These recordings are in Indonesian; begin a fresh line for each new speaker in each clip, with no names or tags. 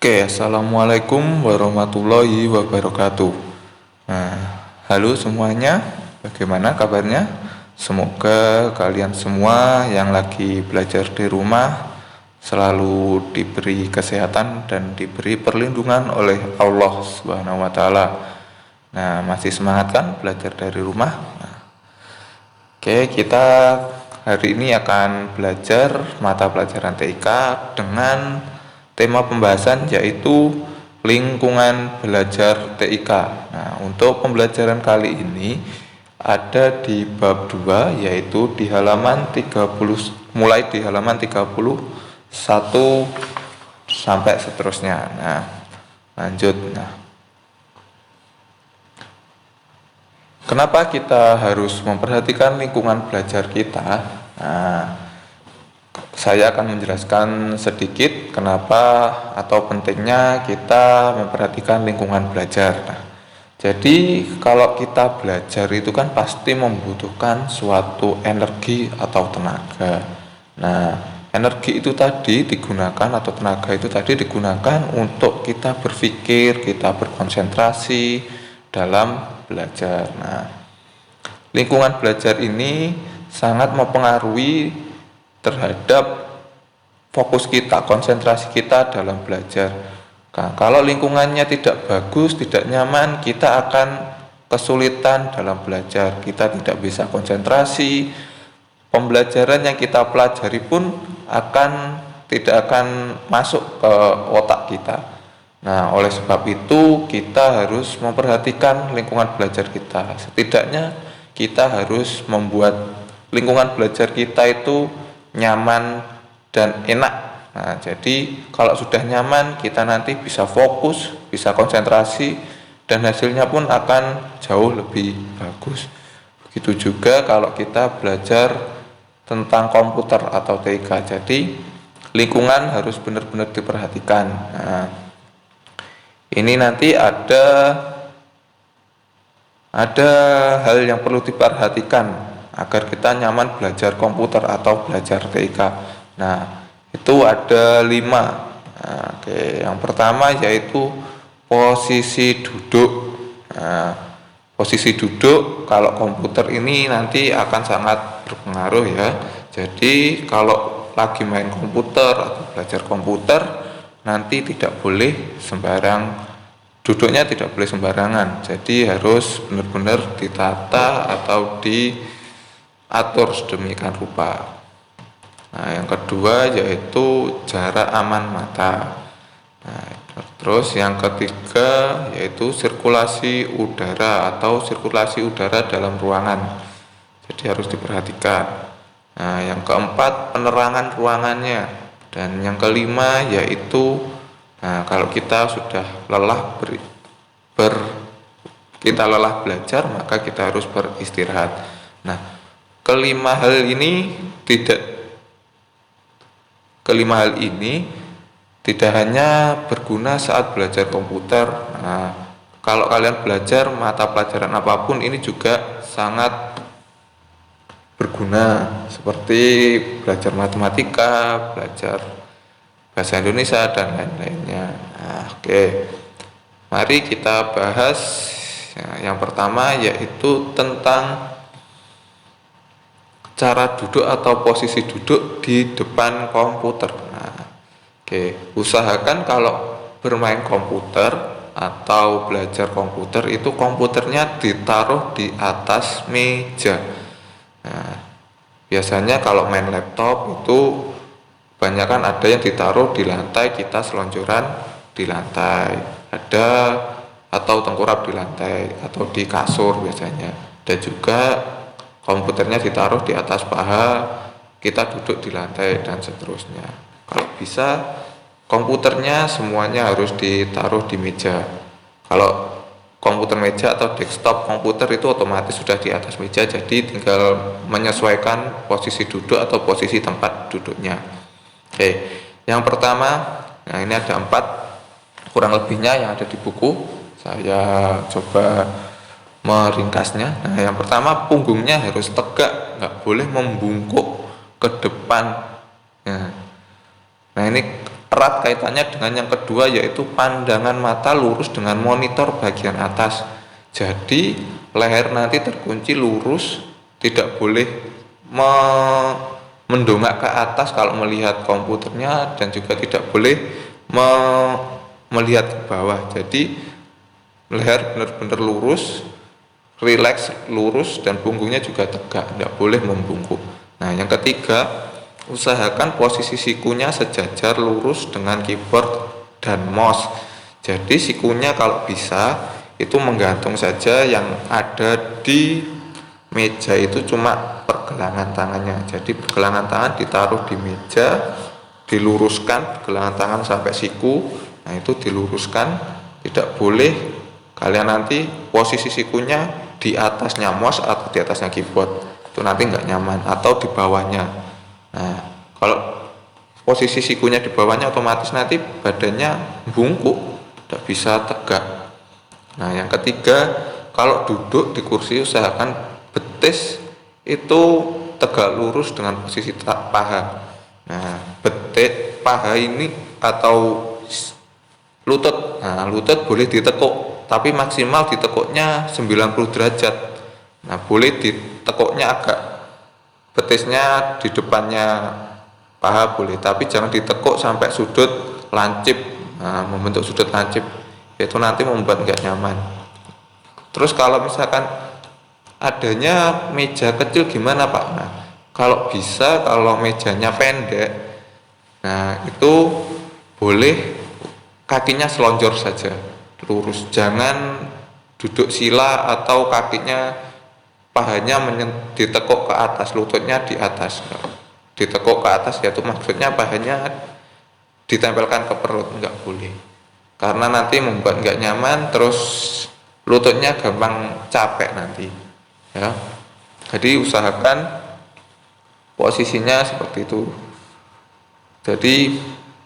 Oke, assalamualaikum warahmatullahi wabarakatuh. Nah, halo semuanya, bagaimana kabarnya? Semoga kalian semua yang lagi belajar di rumah selalu diberi kesehatan dan diberi perlindungan oleh Allah Subhanahu wa Ta'ala. Nah, masih semangat kan belajar dari rumah? Oke, kita hari ini akan belajar mata pelajaran TIK dengan tema pembahasan yaitu lingkungan belajar TIK. Nah, untuk pembelajaran kali ini ada di bab 2 yaitu di halaman 30, mulai di halaman 31 sampai seterusnya. Nah, lanjut. Kenapa kita harus memperhatikan lingkungan belajar kita? Nah, saya akan menjelaskan sedikit kenapa atau pentingnya kita memperhatikan lingkungan belajar. Nah, jadi kalau kita belajar itu kan pasti membutuhkan suatu energi atau tenaga. Nah, energi itu tadi digunakan atau tenaga itu tadi digunakan untuk kita berpikir, kita berkonsentrasi dalam belajar. Nah, lingkungan belajar ini sangat mempengaruhi terhadap fokus kita, konsentrasi kita dalam belajar. Nah, kalau lingkungannya tidak bagus, tidak nyaman, kita akan kesulitan dalam belajar. Kita tidak bisa konsentrasi. Pembelajaran yang kita pelajari pun tidak akan masuk ke otak kita. Nah, oleh sebab itu kita harus memperhatikan lingkungan belajar kita. Setidaknya kita harus membuat lingkungan belajar kita itu nyaman dan enak. Nah, jadi kalau sudah nyaman, kita nanti bisa fokus, bisa konsentrasi, dan hasilnya pun akan jauh lebih bagus. Begitu juga kalau kita belajar tentang komputer atau TIK. Jadi lingkungan harus benar-benar diperhatikan. Nah, ini nanti ada hal yang perlu diperhatikan agar kita nyaman belajar komputer atau belajar TIK. Nah, itu ada 5. Nah, oke. Yang pertama yaitu posisi duduk. Nah, posisi duduk kalau komputer ini nanti akan sangat berpengaruh ya. Jadi kalau lagi main komputer atau belajar komputer nanti tidak boleh duduknya tidak boleh sembarangan. Jadi harus benar-benar ditata atau diatur sedemikian rupa. Nah, yang kedua yaitu jarak aman mata. Nah, terus yang ketiga yaitu sirkulasi udara atau sirkulasi udara dalam ruangan. Jadi harus diperhatikan. Nah, yang keempat penerangan ruangannya. Dan yang kelima yaitu kalau kita sudah lelah kita lelah belajar, maka kita harus beristirahat. Nah, kelima hal ini tidak hanya berguna saat belajar komputer. Nah, kalau kalian belajar mata pelajaran apapun ini juga sangat berguna, seperti belajar matematika, belajar bahasa Indonesia dan lain-lainnya. Nah, oke. Mari kita bahas yang pertama yaitu tentang cara duduk atau posisi duduk di depan komputer. Nah, oke. Usahakan kalau bermain komputer atau belajar komputer itu komputernya ditaruh di atas meja. Nah, biasanya kalau main laptop itu kebanyakan ada yang ditaruh di lantai, kita selonjoran di lantai, ada atau tengkurap di lantai atau di kasur biasanya. Dan juga komputernya ditaruh di atas paha, kita duduk di lantai dan seterusnya. Kalau bisa komputernya semuanya harus ditaruh di meja. Kalau komputer meja atau desktop komputer itu otomatis sudah di atas meja, jadi tinggal menyesuaikan posisi duduk atau posisi tempat duduknya. Oke, yang pertama, nah ini ada 4 kurang lebihnya yang ada di buku. Saya coba meringkasnya. Nah, yang pertama punggungnya harus tegak, nggak boleh membungkuk ke depan. Nah, ini erat kaitannya dengan yang kedua, yaitu pandangan mata lurus dengan monitor bagian atas. Jadi leher nanti terkunci lurus, tidak boleh mendongak ke atas kalau melihat komputernya, dan juga tidak boleh melihat ke bawah. Jadi leher benar-benar lurus, rileks, lurus, dan punggungnya juga tegak, tidak boleh membungkuk. Nah, yang ketiga, usahakan posisi sikunya sejajar lurus dengan keyboard dan mouse. Jadi sikunya kalau bisa itu menggantung saja, yang ada di meja itu cuma pergelangan tangannya. Jadi pergelangan tangan ditaruh di meja, diluruskan pergelangan tangan sampai siku. Nah, itu diluruskan, tidak boleh kalian nanti posisi sikunya di atasnya mouse atau di atasnya keyboard, itu nanti nggak nyaman, atau di bawahnya. Nah, kalau posisi sikunya di bawahnya, otomatis nanti badannya bungkuk, tidak bisa tegak. Nah, yang ketiga, kalau duduk di kursi usahakan betis itu tegak lurus dengan posisi paha. Nah, paha ini atau lutut. Nah, lutut boleh ditekuk, tapi maksimal ditekuknya 90 derajat. Nah, boleh ditekuknya agak betisnya di depannya paha boleh, tapi jangan ditekuk sampai sudut lancip. Nah, membentuk sudut lancip itu nanti membuat nggak nyaman. Terus kalau misalkan adanya meja kecil gimana Pak? Nah, kalau bisa, kalau mejanya pendek, nah itu boleh kakinya selonjor saja, lurus, jangan duduk sila atau kakinya pahanya ditekuk ke atas, lututnya di atas. Ditekuk ke atas yaitu maksudnya pahanya ditempelkan ke perut, nggak boleh, karena nanti membuat nggak nyaman, terus lututnya gampang capek nanti ya. Jadi usahakan posisinya seperti itu. Jadi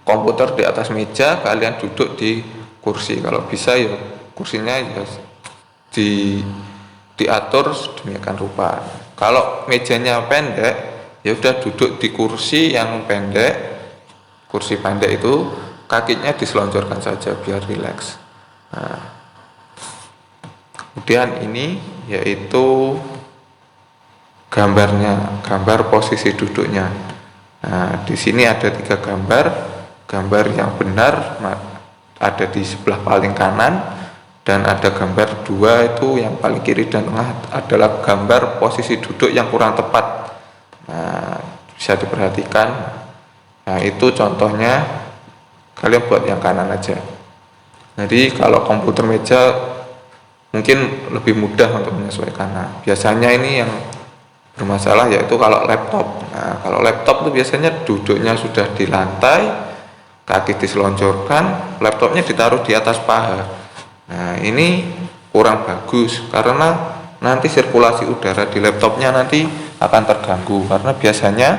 komputer di atas meja, kalian duduk di kursi, kalau bisa ya kursinya ya diatur sedemikian rupa. Kalau mejanya pendek, ya udah duduk di kursi yang pendek, kursi pendek itu kakinya diselonjorkan saja biar rileks. Nah, kemudian ini yaitu gambarnya, gambar posisi duduknya. Nah, di sini ada 3 gambar. Gambar yang benar ada di sebelah paling kanan, dan ada gambar 2 itu yang paling kiri dan tengah adalah gambar posisi duduk yang kurang tepat. Nah, bisa diperhatikan. Nah, itu contohnya, kalian buat yang kanan aja. Jadi kalau komputer meja mungkin lebih mudah untuk menyesuaikan. Nah, biasanya ini yang bermasalah yaitu kalau laptop. Nah, kalau laptop itu biasanya duduknya sudah di lantai, kaki diselonjorkan, laptopnya ditaruh di atas paha. Nah, ini kurang bagus karena nanti sirkulasi udara di laptopnya nanti akan terganggu, karena biasanya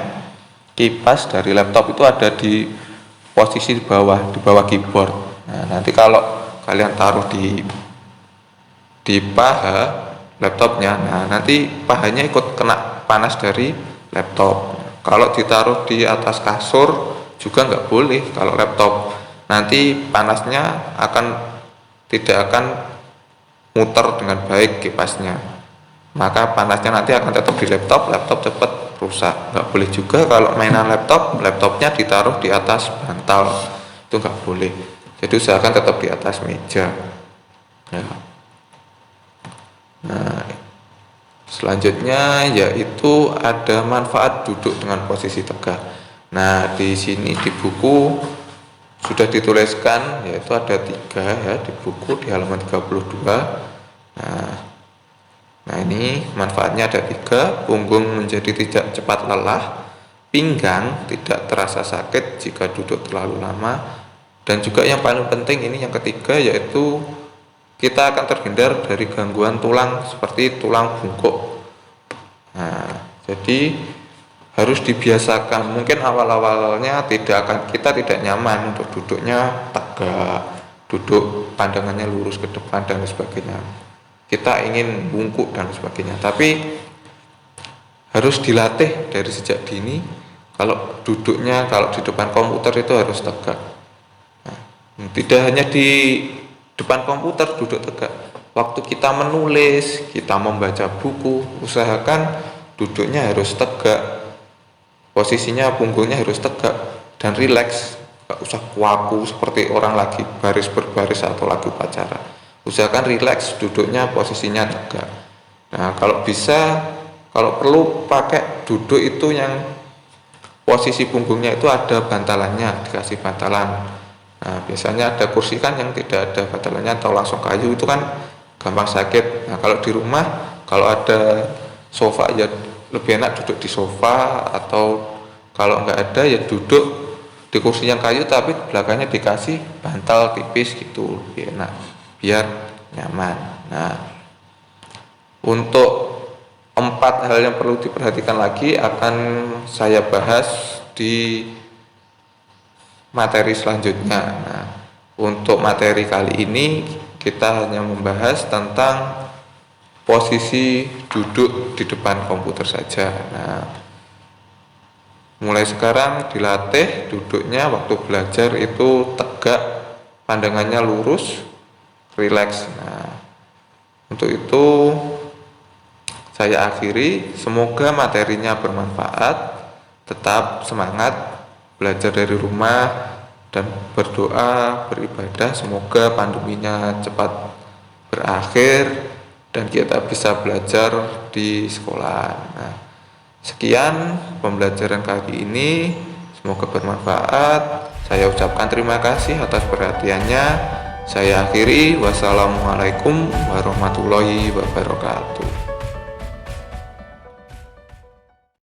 kipas dari laptop itu ada di posisi di bawah keyboard. Nah, nanti kalau kalian taruh di paha laptopnya, nah nanti pahanya ikut kena panas dari laptop. Kalau ditaruh di atas kasur juga nggak boleh. Kalau laptop nanti panasnya tidak akan muter dengan baik kipasnya, maka panasnya nanti akan tetap di laptop cepat rusak. Nggak boleh juga kalau mainan laptopnya ditaruh di atas bantal, itu nggak boleh. Jadi usahakan tetap di atas meja ya. Nah, selanjutnya yaitu ada manfaat duduk dengan posisi tegak. Nah, di sini di buku sudah dituliskan, yaitu ada 3 ya di buku di halaman 32. Nah, ini manfaatnya ada 3. Punggung menjadi tidak cepat lelah, pinggang tidak terasa sakit jika duduk terlalu lama, dan juga yang paling penting ini yang ketiga, yaitu kita akan terhindar dari gangguan tulang seperti tulang bungkuk. Nah, jadi harus dibiasakan. Mungkin awal-awalnya kita tidak nyaman untuk duduknya tegak, duduk pandangannya lurus ke depan dan sebagainya. Kita ingin bungkuk dan sebagainya. Tapi harus dilatih dari sejak dini. Kalau duduknya, kalau di depan komputer itu harus tegak. Tidak hanya di depan komputer duduk tegak. Waktu kita menulis, kita membaca buku, usahakan duduknya harus tegak, posisinya punggungnya harus tegak dan rileks, gak usah kuaku seperti orang lagi baris berbaris atau lagi upacara. Usahakan rileks, duduknya posisinya tegak. Nah, kalau bisa, kalau perlu pakai duduk itu yang posisi punggungnya itu ada bantalannya, dikasih bantalan. Nah, biasanya ada kursi kan yang tidak ada bantalannya atau langsung kayu, itu kan gampang sakit. Nah, kalau di rumah, kalau ada sofa ya lebih enak duduk di sofa, atau kalau nggak ada ya duduk di kursi yang kayu tapi belakangnya dikasih bantal tipis gitu, lebih enak, biar nyaman. Nah, untuk 4 hal yang perlu diperhatikan lagi akan saya bahas di materi selanjutnya. Nah, untuk materi kali ini kita hanya membahas tentang posisi duduk di depan komputer saja. Nah, mulai sekarang dilatih duduknya waktu belajar itu tegak, pandangannya lurus, rileks. Nah, untuk itu saya akhiri, semoga materinya bermanfaat. Tetap semangat belajar dari rumah dan berdoa, beribadah, semoga pandeminya cepat berakhir dan kita bisa belajar di sekolah. Nah, sekian pembelajaran kali ini, semoga bermanfaat. Saya ucapkan terima kasih atas perhatiannya. Saya akhiri, wassalamualaikum warahmatullahi wabarakatuh.